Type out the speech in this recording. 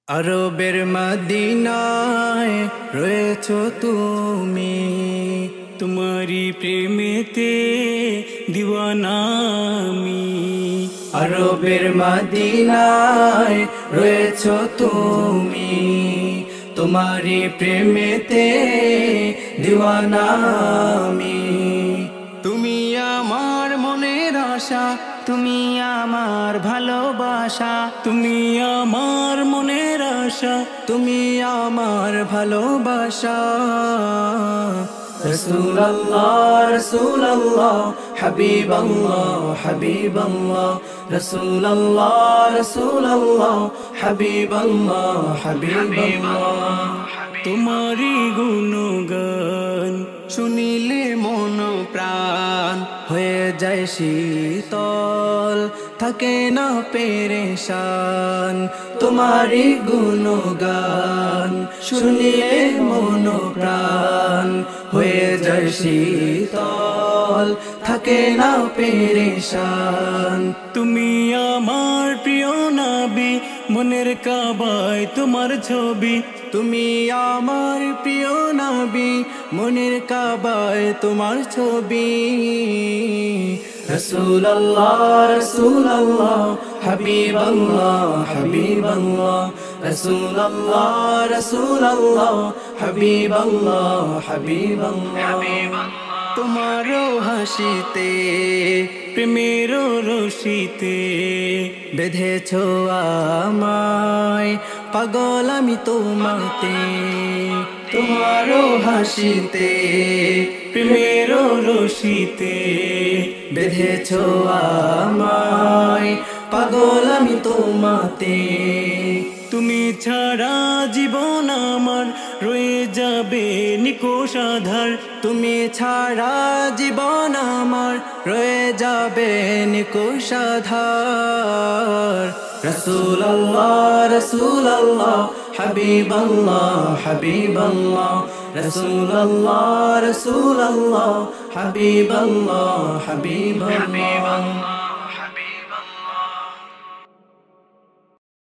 আরবের মদিনায় রয়েছো তুমি, তোমারি প্রেমেতে দিওয়ানা আমি। আরবের মদিনায় রয়েছো তুমি, তোমারি প্রেমেতে দিওয়ানা আমি। তুমি আমার মনের আশা, তুমি আমার ভালোবাসা, তুমি আমার মনের আশা, তুমি আমার ভালোবাসা। রাসূলুল্লাহ রাসূলুল্লাহ হাবিবাল্লাহ হাবিবাল্লাহ, রাসূলুল্লাহ রাসূলুল্লাহ হাবিবাল্লাহ হাবিবাল্লাহ। তোমারি গুণগান শুনিলে মন প্রাণ হয়ে যায় শীতল, থাকে না পেরেশান। তোমারি গুণগান শুনিলে মন প্রাণ হয়ে যায় শীতল, থাকে না পেরেশান। তুমি আমার প্রিয় নবী, মনের কাবায় তোমার ছবি। তুমি আমার প্রিয় নবী, মনের কাবায় তোমার ছবি। রাসূলুল্লাহ রাসূলুল্লাহ হাবিবাল্লাহ হাবিবাল্লাহ, রাসূলুল্লাহ রাসূলুল্লাহ হাবিবাল্লাহ হাবিবাল্লাহ। তোমার হাসিতে প্রেমের রশিতে বেঁধেছো আমায়, পাগল আমি তোমাতে। তোমার হাসিতে প্রেমের রশিতে বেঁধেছো আমায়, পাগল আমি তোমাতে। তুমি ছাড়া জীবন আমার রয়ে যাবে নিকোষ আধার, তুমি ছাড়া জীবন আমার রয়ে যাবে নিকোষ আধার। রাসূলুল্লাহ রাসূলুল্লাহ হাবিবাল্লাহ হাবিবাল্লাহ, রাসূলুল্লাহ রাসূলুল্লাহ হাবিবাল্লাহ হাবিবাল্লাহ।